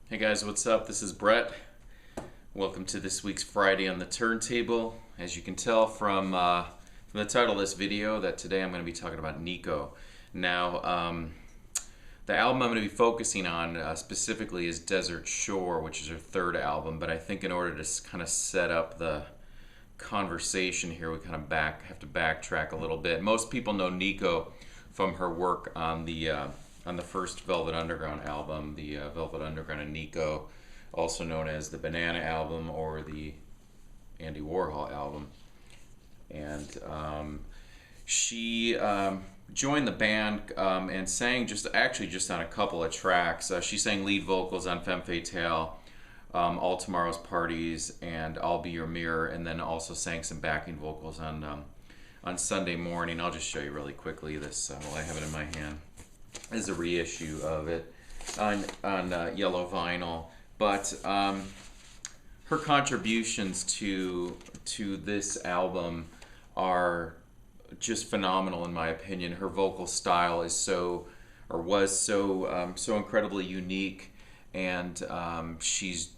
Hey guys, what's up? This is Bret. Welcome to this week's Friday on the Turntable. As you can tell from the title of this video, that today I'm going to be talking about Nico. Now, the album I'm going to be focusing on specifically is Desertshore, which is her third album. But I think in order to kind of set up the conversation here, we kind of have to backtrack a little bit. Most people know Nico from her work on the first Velvet Underground album, the Velvet Underground and Nico, also known as the Banana album or the Andy Warhol album. And she joined the band and sang just on a couple of tracks. She sang lead vocals on Femme Fatale, All Tomorrow's Parties, and I'll Be Your Mirror, and then also sang some backing vocals on Sunday Morning. I'll just show you really quickly this while I have it in my hand. This is a reissue of it on yellow vinyl, but her contributions to this album are just phenomenal in my opinion. Her vocal style is was so incredibly unique, and she's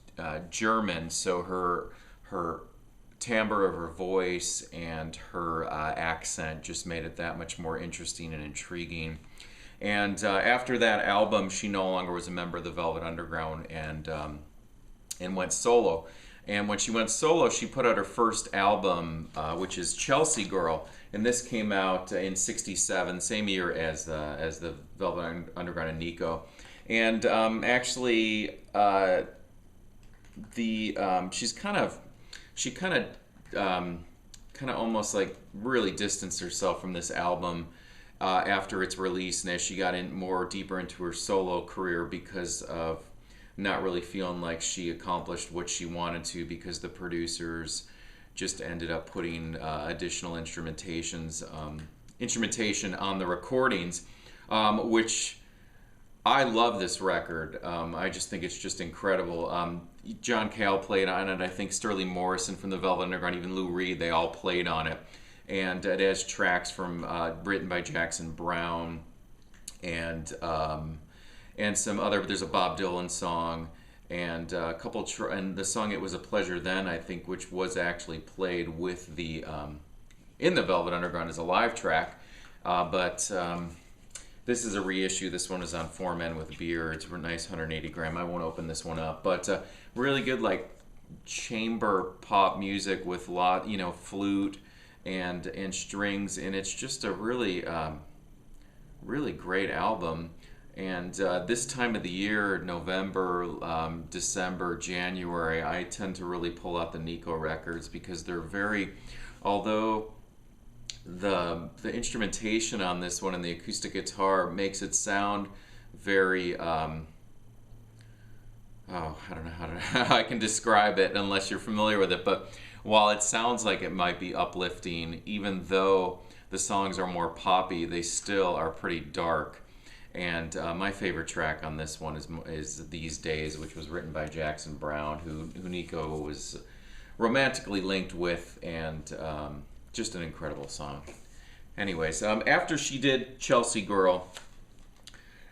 German, so her timbre of her voice and her accent just made it that much more interesting and intriguing. And after that album, she no longer was a member of the Velvet Underground and went solo. And when she went solo, she put out her first album, which is Chelsea Girl, and this came out in '67, same year as the Velvet Underground and Nico. And she kind of almost like really distanced herself from this album after its release, and as she got deeper into her solo career, because of not really feeling like she accomplished what she wanted to, because the producers just ended up putting additional instrumentation on the recordings, which I love this record. I just think it's just incredible. John Cale played on it. I think Sterling Morrison from the Velvet Underground, even Lou Reed, they all played on it. And it has tracks from written by Jackson Browne and some other. There's a Bob Dylan song and a couple and the song "It Was a Pleasure Then," I think, which was actually played with the in the Velvet Underground as a live track. But this is a reissue. This one is on Four Men with Beer. It's a nice 180 gram. I won't open this one up, but really good, like chamber pop music with flute and strings, and it's just a really really great album. And this time of the year, November, December, January, I tend to really pull out the Nico records, because they're although the instrumentation on this one and the acoustic guitar makes it sound very I don't know how I can describe it unless you're familiar with it, but while it sounds like it might be uplifting, even though the songs are more poppy, they still are pretty dark. And my favorite track on this one is "These Days," which was written by Jackson Browne, who Nico was romantically linked with, and just an incredible song. Anyways, after she did Chelsea Girl,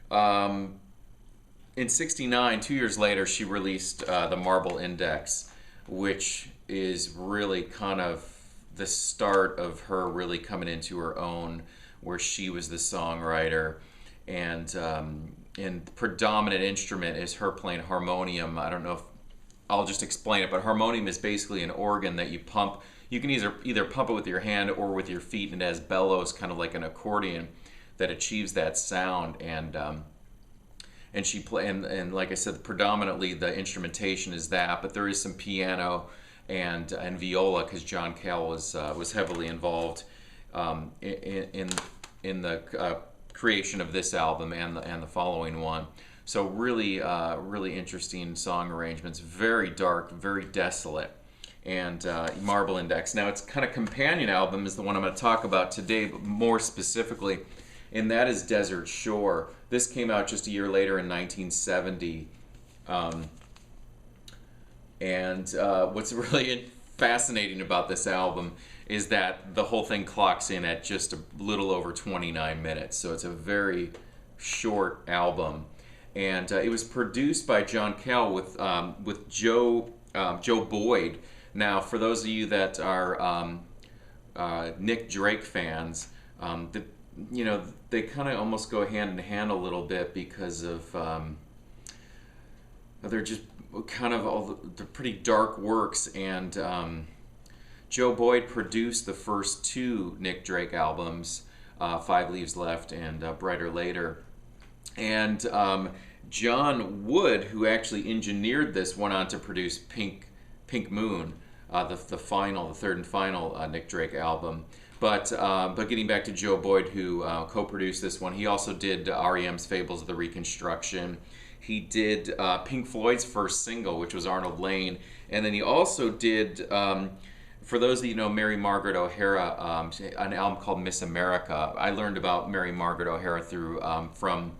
in '69, 2 years later, she released the Marble Index, which is really kind of the start of her really coming into her own, where she was the songwriter, and predominant instrument is her playing harmonium. I don't know if I'll just explain it, but harmonium is basically an organ that you pump. You can either pump it with your hand or with your feet, and it has bellows, kind of like an accordion, that achieves that sound. And she and like I said, predominantly the instrumentation is that, but there is some piano and viola, because John Cale was heavily involved in the creation of this album and the following one. So really interesting song arrangements, very dark, very desolate. And Marble Index. Now, its kind of companion album is the one I'm going to talk about today, but more specifically, and that is Desertshore. This came out just a year later in 1970. And what's really fascinating about this album is that the whole thing clocks in at just a little over 29 minutes. So it's a very short album. and it was produced by John Cale with Joe Boyd. Now, for those of you that are Nick Drake fans, they kind of almost go hand in hand a little bit because of they're just kind of they're pretty dark works, and Joe Boyd produced the first two Nick Drake albums, Five Leaves Left and Brighter Later. And John Wood, who actually engineered this, went on to produce Pink Moon, the third and final Nick Drake album. But getting back to Joe Boyd, who co-produced this one, he also did REM's Fables of the Reconstruction. He did Pink Floyd's first single, which was Arnold Lane. And then he also did... for those of you who know Mary Margaret O'Hara, an album called Miss America. I learned about Mary Margaret O'Hara from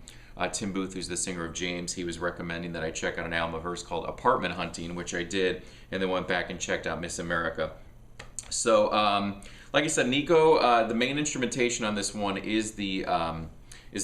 Tim Booth, who's the singer of James. He was recommending that I check out an album of hers called Apartment Hunting, which I did, and then went back and checked out Miss America. So, like I said, Nico, the main instrumentation on this one is the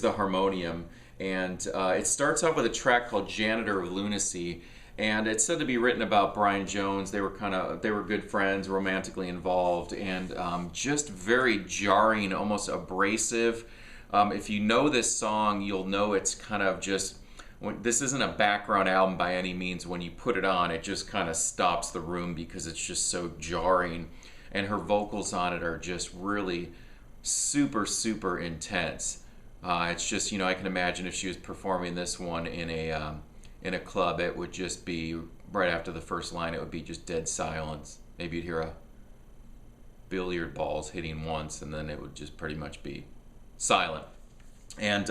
harmonium, and it starts off with a track called Janitor of Lunacy. And it's said to be written about Brian Jones. They were good friends, romantically involved, and just very jarring, almost abrasive. If you know this song, you'll know it's kind of just, this isn't a background album by any means. When you put it on, it just kind of stops the room because it's just so jarring. And her vocals on it are just really super, super intense. It's just, I can imagine if she was performing this one in a club, it would just be, right after the first line, it would be just dead silence. Maybe you'd hear a billiard balls hitting once, and then it would just pretty much be silent. And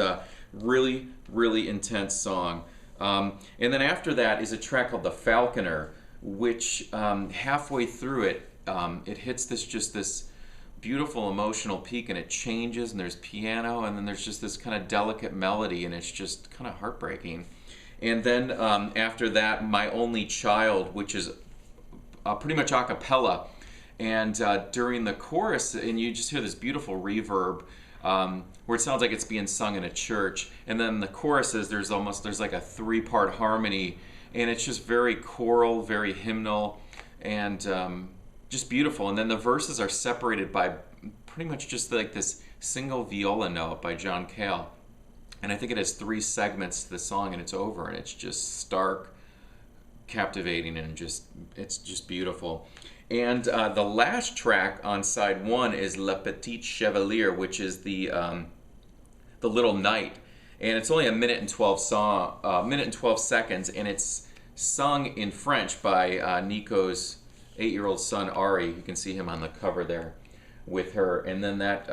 really, really intense song. And then after that is a track called The Falconer, which halfway through it, it hits this beautiful emotional peak, and it changes, and there's piano, and then there's just this kind of delicate melody, and it's just kind of heartbreaking. And then after that, My Only Child, which is pretty much a cappella. And during the chorus, and you just hear this beautiful reverb where it sounds like it's being sung in a church. And then the choruses, there's like a three-part harmony. And it's just very choral, very hymnal, and just beautiful. And then the verses are separated by pretty much just like this single viola note by John Cale. And I think it has 3 segments to the song, and it's over, and it's just stark, captivating, and it's just beautiful. And the last track on side 1 is Le Petit Chevalier, which is the Little Knight, and it's only a minute and 12 seconds, and it's sung in French by Nico's 8-year-old son Ari. You can see him on the cover there with her, and then that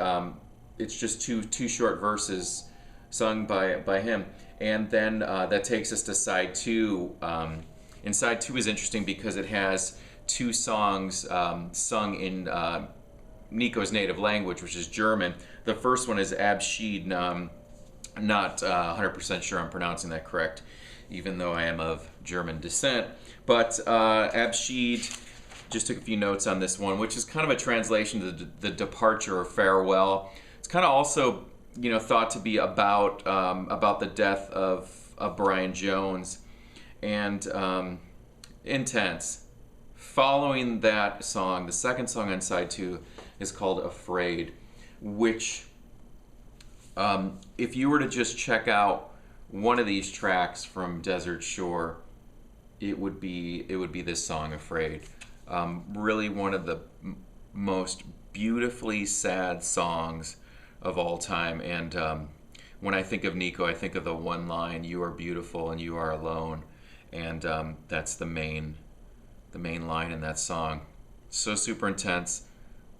it's just two short verses sung by him. And then that takes us to side 2. And side 2 is interesting because it has 2 songs sung in Nico's native language, which is German. The first one is Abschied. I'm not 100% sure I'm pronouncing that correct, even though I am of German descent. But Abschied, just took a few notes on this one, which is kind of a translation to the departure or farewell. It's kind of also thought to be about the death of Brian Jones, and intense. Following that song, the second song on side 2 is called Afraid, which if you were to just check out one of these tracks from Desertshore, it would be this song, Afraid. Really one of the most beautifully sad songs of all time. And when I think of Nico, I think of the one line, "You are beautiful and you are alone," and that's the main line in that song. So super intense,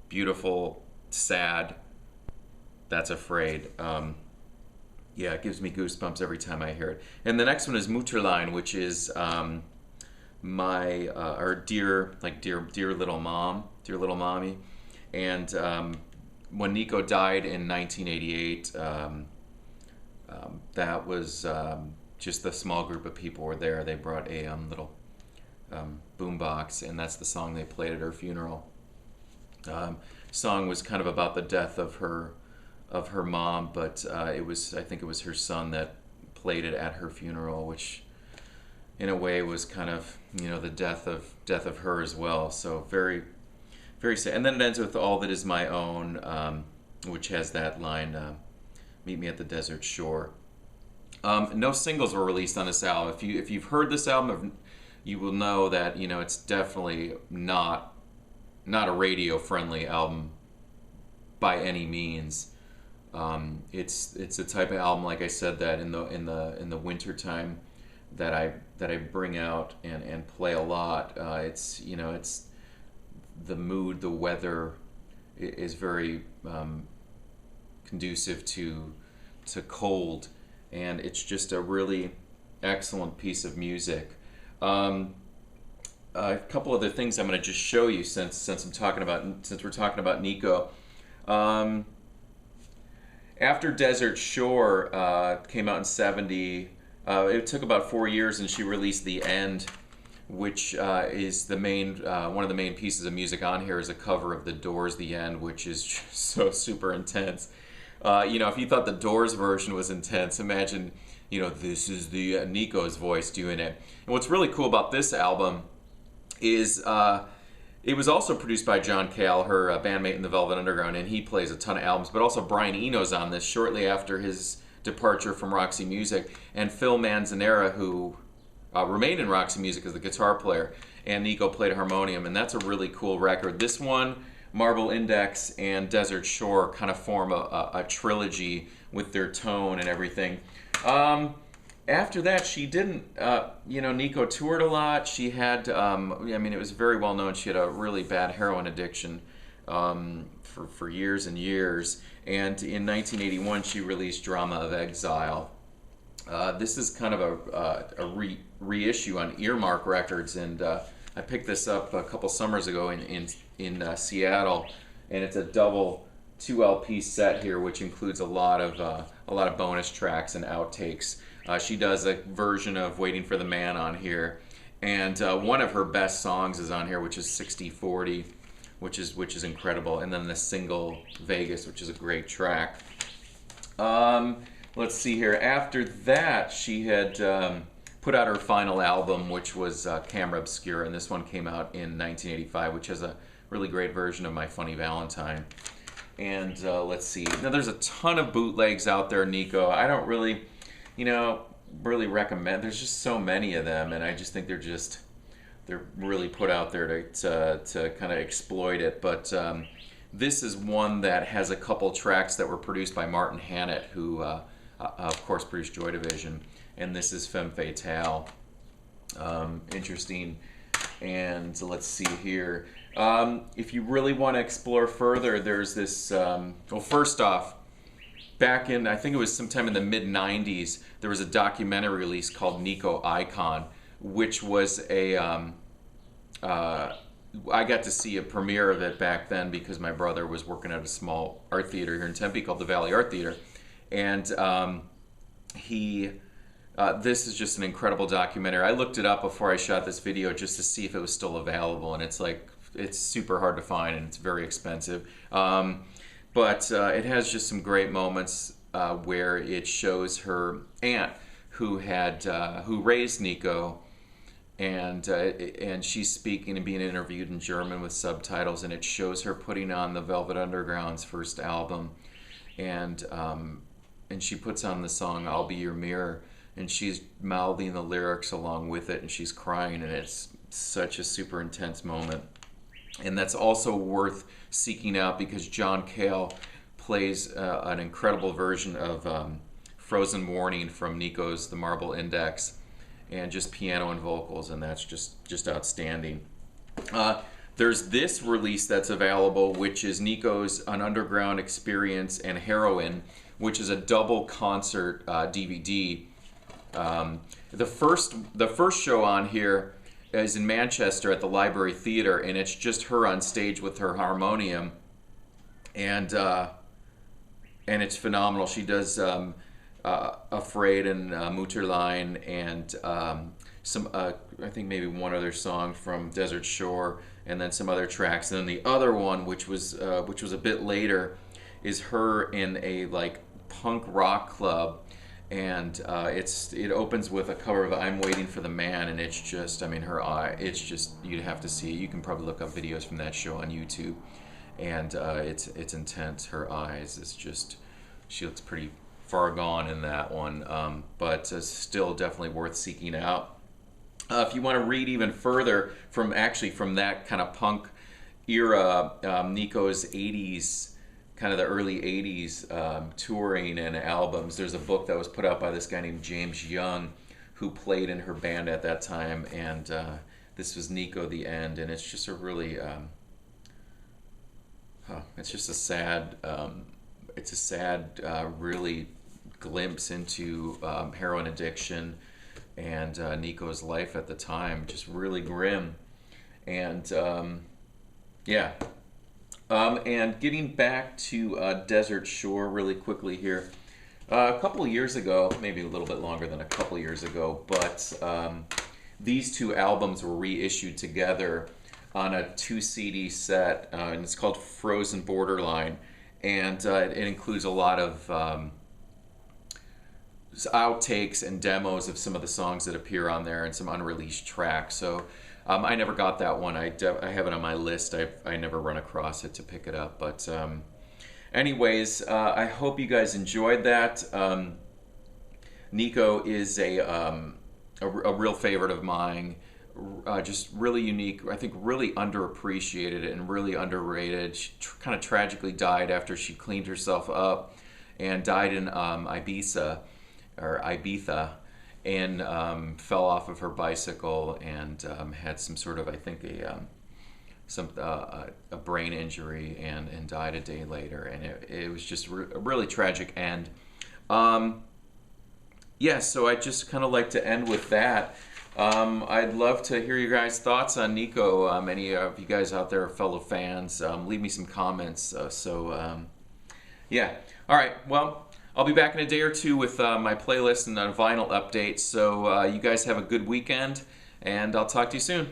beautiful, sad. That's Afraid. Yeah, it gives me goosebumps every time I hear it. And the next one is Mutterlein, which is our dear little mom, dear little mommy. And when Nico died in 1988, that was just the small group of people were there. They brought a little boombox, and that's the song they played at her funeral. Song was kind of about the death of her mom, but I think it was her son that played it at her funeral, which in a way was kind of, you know, the death of her as well. So very, very sad. And then it ends with All That Is My Own, which has that line, "Meet me at the desert shore." No singles were released on this album. If you've heard this album, you will know that, you know, it's definitely not a radio friendly album by any means. It's a type of album, like I said, that in the winter time that I bring out and play a lot. It's, you know, it's the mood, the weather is very conducive to cold, and it's just a really excellent piece of music. A couple other things I'm going to just show you since we're talking about Nico. After Desert Shore came out in '70, it took about 4 years, and she released The End, which is the main one of the main pieces of music on here is a cover of The Doors' The End, which is just so super intense. You know, if you thought the Doors version was intense, imagine, you know, this is the Nico's voice doing it. And what's really cool about this album is it was also produced by John Cale, her bandmate in the Velvet Underground, and he plays a ton of albums, but also Brian Eno's on this shortly after his departure from Roxy Music, and Phil Manzanera, who remained in Roxy Music as the guitar player, and Nico played harmonium, and that's a really cool record. This one, Marble Index and Desert Shore kind of form a trilogy with their tone and everything. After that, she didn't, you know, Nico toured a lot. She had, I mean, it was very well known, she had a really bad heroin addiction for years and years. And in 1981, she released Drama of Exile. This is kind of a reissue on Earmark Records, and I picked this up a couple summers ago in Seattle, and it's a double 2 LP set here, which includes a lot of bonus tracks and outtakes. She does a version of Waiting for the Man on here, and one of her best songs is on here, which is 60/40, which is incredible, and then the single Vegas, which is a great track. Let's see here. After that, she had put out her final album, which was Camera Obscura, and this one came out in 1985, which has a really great version of My Funny Valentine. And let's see. Now, there's a ton of bootlegs out there, Nico. I don't really, you know, really recommend. There's just so many of them, and I just think they're really put out there to kind of exploit it. But this is one that has a couple tracks that were produced by Martin Hannett, who of course produced Joy Division, and this is Femme Fatale. Interesting. And let's see here. If you really want to explore further, there's this, well, first off, back in, I think it was sometime in the mid-90s, there was a documentary release called Nico Icon, which was I got to see a premiere of it back then because my brother was working at a small art theater here in Tempe called the Valley Art Theater. And this is just an incredible documentary. I looked it up before I shot this video just to see if it was still available, and it's super hard to find, and it's very expensive. But it has just some great moments where it shows her aunt who raised Nico, and she's speaking and being interviewed in German with subtitles, and it shows her putting on the Velvet Underground's first album, and she puts on the song "I'll Be Your Mirror," and she's mouthing the lyrics along with it, and she's crying, and it's such a super intense moment. And that's also worth seeking out because John Cale plays an incredible version of Frozen Warning from Nico's The Marble Index, and just piano and vocals, and that's just outstanding. There's this release that's available, which is Nico's An Underground Experience and Heroin, which is a double concert DVD. The first show on here is in Manchester at the Library Theatre, and it's just her on stage with her harmonium, and it's phenomenal. She does Afraid and Mutterlein, and some I think maybe one other song from Desert Shore, and then some other tracks. And then the other one, which was a bit later, is her in a like punk rock club, and it opens with a cover of "I'm Waiting for the Man," and it's just, I mean, her eye, it's just, you'd have to see it. You can probably look up videos from that show on YouTube, and it's intense. Her eyes, it's just, she looks pretty far gone in that one, but still definitely worth seeking out. If you want to read even further from that kind of punk era, Nico's 80s, kind of the early 80s touring and albums, there's a book that was put out by this guy named James Young, who played in her band at that time, and this was Nico the End, and it's just a really, it's just a sad, really glimpse into heroin addiction and Nico's life at the time, just really grim. And yeah. And getting back to Desertshore really quickly here. A couple of years ago, maybe a little bit longer than a couple of years ago, but these two albums were reissued together on a 2 CD set, and it's called Frozen Borderline. And it includes a lot of outtakes and demos of some of the songs that appear on there and some unreleased tracks. So I never got that one. I have it on my list. I never run across it to pick it up. But anyways, I hope you guys enjoyed that. Nico is a real favorite of mine. Just really unique. I think really underappreciated and really underrated. She kind of tragically died after she cleaned herself up and died in Ibiza, and fell off of her bicycle and had some sort of, I think, a brain injury and died a day later. And it was just a really tragic end. Yeah, so I just kind of like to end with that. I'd love to hear your guys' thoughts on Nico. Any of you guys out there are fellow fans, leave me some comments. Yeah. All right. Well, I'll be back in a day or two with my playlist and a vinyl update. So you guys have a good weekend, and I'll talk to you soon.